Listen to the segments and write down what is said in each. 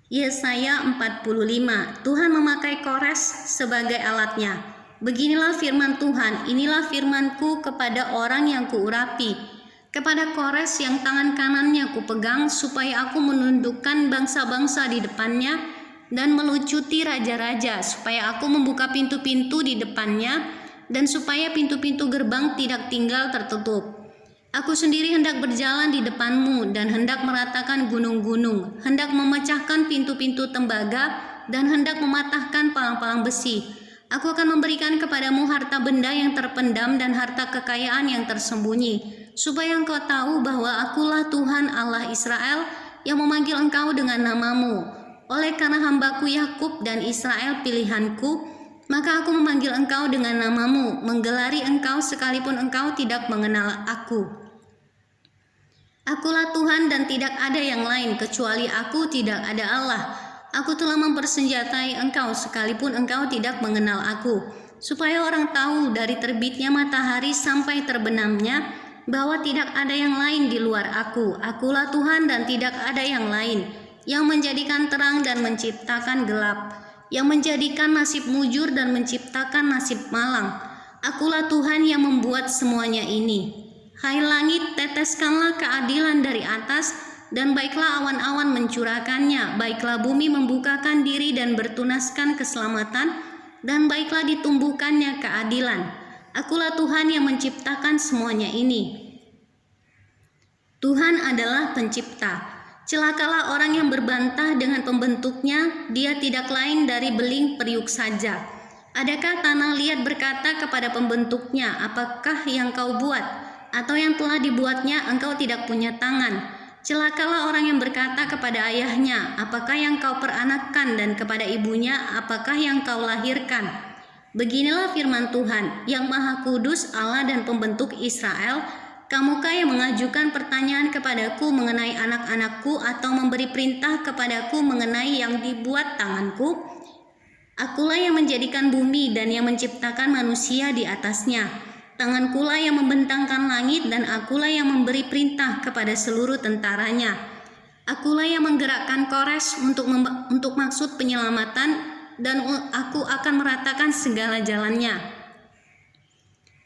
Yesaya 45. Tuhan memakai Kores sebagai alatnya. Beginilah firman Tuhan, inilah firman-Ku kepada orang yang Kuurapi, kepada Kores yang tangan kanannya Kupegang, supaya aku menundukkan bangsa-bangsa di depannya dan melucuti raja-raja, supaya aku membuka pintu-pintu di depannya dan supaya pintu-pintu gerbang tidak tinggal tertutup. Aku sendiri hendak berjalan di depanmu dan hendak meratakan gunung-gunung, hendak memecahkan pintu-pintu tembaga dan hendak mematahkan palang-palang besi. Aku akan memberikan kepadamu harta benda yang terpendam dan harta kekayaan yang tersembunyi, supaya engkau tahu bahwa Akulah Tuhan Allah Israel yang memanggil engkau dengan namamu. Oleh karena hambaku Yakub dan Israel pilihanku, maka aku memanggil engkau dengan namamu, menggelari engkau sekalipun engkau tidak mengenal aku. Akulah Tuhan dan tidak ada yang lain, kecuali aku tidak ada Allah. Aku telah mempersenjatai engkau sekalipun engkau tidak mengenal aku, supaya orang tahu dari terbitnya matahari sampai terbenamnya bahwa tidak ada yang lain di luar aku. Akulah Tuhan dan tidak ada yang lain, yang menjadikan terang dan menciptakan gelap, yang menjadikan nasib mujur dan menciptakan nasib malang. Akulah Tuhan yang membuat semuanya ini. Hai langit, teteskanlah keadilan dari atas, dan baiklah awan-awan mencurahkannya. Baiklah bumi membukakan diri dan bertunaskan keselamatan, dan baiklah ditumbuhkannya keadilan. Akulah Tuhan yang menciptakan semuanya ini. Tuhan adalah pencipta. Celakalah orang yang berbantah dengan pembentuknya, dia tidak lain dari beling periuk saja. Adakah tanah liat berkata kepada pembentuknya, apakah yang kau buat? Atau yang telah dibuatnya, engkau tidak punya tangan. Celakalah orang yang berkata kepada ayahnya, apakah yang kau peranakkan, dan kepada ibunya, apakah yang kau lahirkan? Beginilah firman Tuhan, yang Maha Kudus, Allah dan Pembentuk Israel. Kamukah yang mengajukan pertanyaan kepadaku mengenai anak-anakku, atau memberi perintah kepadaku mengenai yang dibuat tanganku? Akulah yang menjadikan bumi dan yang menciptakan manusia di atasnya. Tangankulah yang membentangkan langit, dan akulah yang memberi perintah kepada seluruh tentaranya. Akulah yang menggerakkan Kores untuk maksud penyelamatan, dan aku akan meratakan segala jalannya.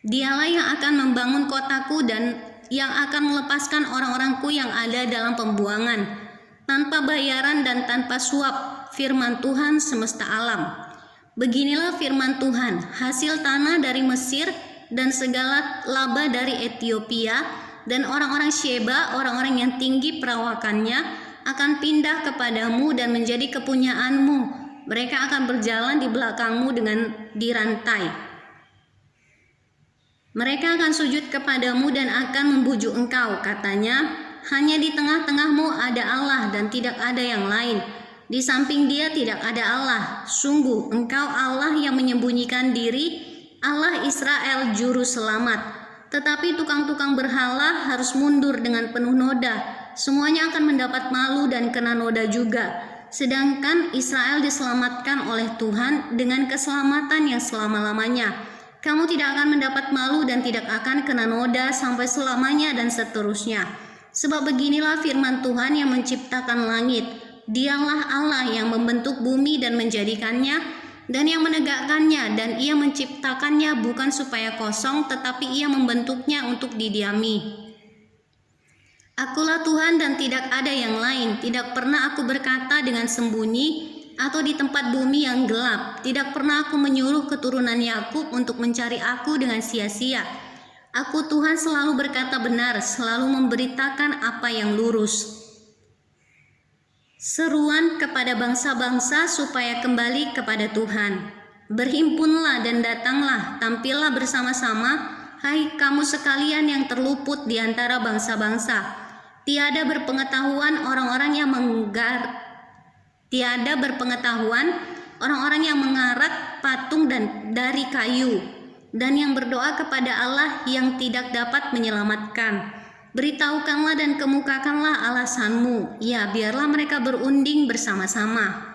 Dialah yang akan membangun kotaku dan yang akan melepaskan orang-orangku yang ada dalam pembuangan, tanpa bayaran dan tanpa suap, firman Tuhan semesta alam. Beginilah firman Tuhan, hasil tanah dari Mesir dan segala laba dari Ethiopia, dan orang-orang Sheba, orang-orang yang tinggi perawakannya, akan pindah kepadamu dan menjadi kepunyaanmu. Mereka akan berjalan di belakangmu dengan dirantai. Mereka akan sujud kepadamu dan akan membujuk engkau, katanya, hanya di tengah-tengahmu ada Allah dan tidak ada yang lain. Di samping Dia tidak ada Allah. Sungguh engkau Allah yang menyembunyikan diri, Allah Israel juru selamat. Tetapi tukang-tukang berhala harus mundur dengan penuh noda. Semuanya akan mendapat malu dan kena noda juga. Sedangkan Israel diselamatkan oleh Tuhan dengan keselamatan yang selama-lamanya. Kamu tidak akan mendapat malu dan tidak akan kena noda sampai selamanya dan seterusnya. Sebab beginilah firman Tuhan yang menciptakan langit. Dialah Allah yang membentuk bumi dan menjadikannya, dan yang menegakkannya, dan Ia menciptakannya bukan supaya kosong, tetapi Ia membentuknya untuk didiami. Akulah Tuhan dan tidak ada yang lain. Tidak pernah aku berkata dengan sembunyi atau di tempat bumi yang gelap. Tidak pernah aku menyuruh keturunan Yakub untuk mencari aku dengan sia-sia. Aku Tuhan selalu berkata benar, selalu memberitakan apa yang lurus. Seruan kepada bangsa-bangsa supaya kembali kepada Tuhan. Berhimpunlah dan datanglah, tampillah bersama-sama, hai kamu sekalian yang terluput di antara bangsa-bangsa. Tiada berpengetahuan orang-orang yang mengarak patung dan dari kayu, dan yang berdoa kepada Allah yang tidak dapat menyelamatkan. Beritahukanlah dan kemukakanlah alasanmu, ya biarlah mereka berunding bersama-sama.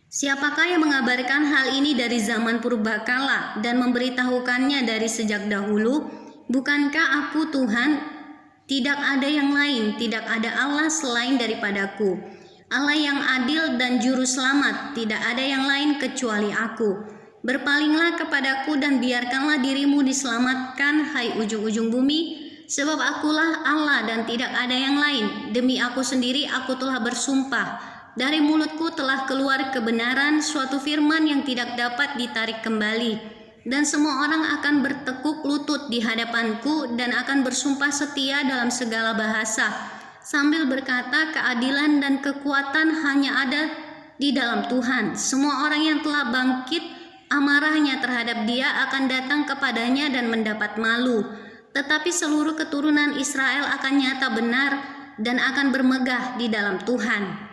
Siapakah yang mengabarkan hal ini dari zaman purbakala dan memberitahukannya dari sejak dahulu? Bukankah aku Tuhan? Tidak ada yang lain, tidak ada Allah selain daripadaku. Allah yang adil dan juru selamat, tidak ada yang lain kecuali Aku. Berpalinglah kepadaku dan biarkanlah dirimu diselamatkan, hai ujung-ujung bumi, sebab Akulah Allah dan tidak ada yang lain. Demi Aku sendiri Aku telah bersumpah, dari mulutku telah keluar kebenaran, suatu firman yang tidak dapat ditarik kembali. Dan semua orang akan bertekuk lutut di hadapanku dan akan bersumpah setia dalam segala bahasa, sambil berkata keadilan dan kekuatan hanya ada di dalam Tuhan. Semua orang yang telah bangkit amarahnya terhadap Dia akan datang kepadanya dan mendapat malu. Tetapi seluruh keturunan Israel akan nyata benar dan akan bermegah di dalam Tuhan.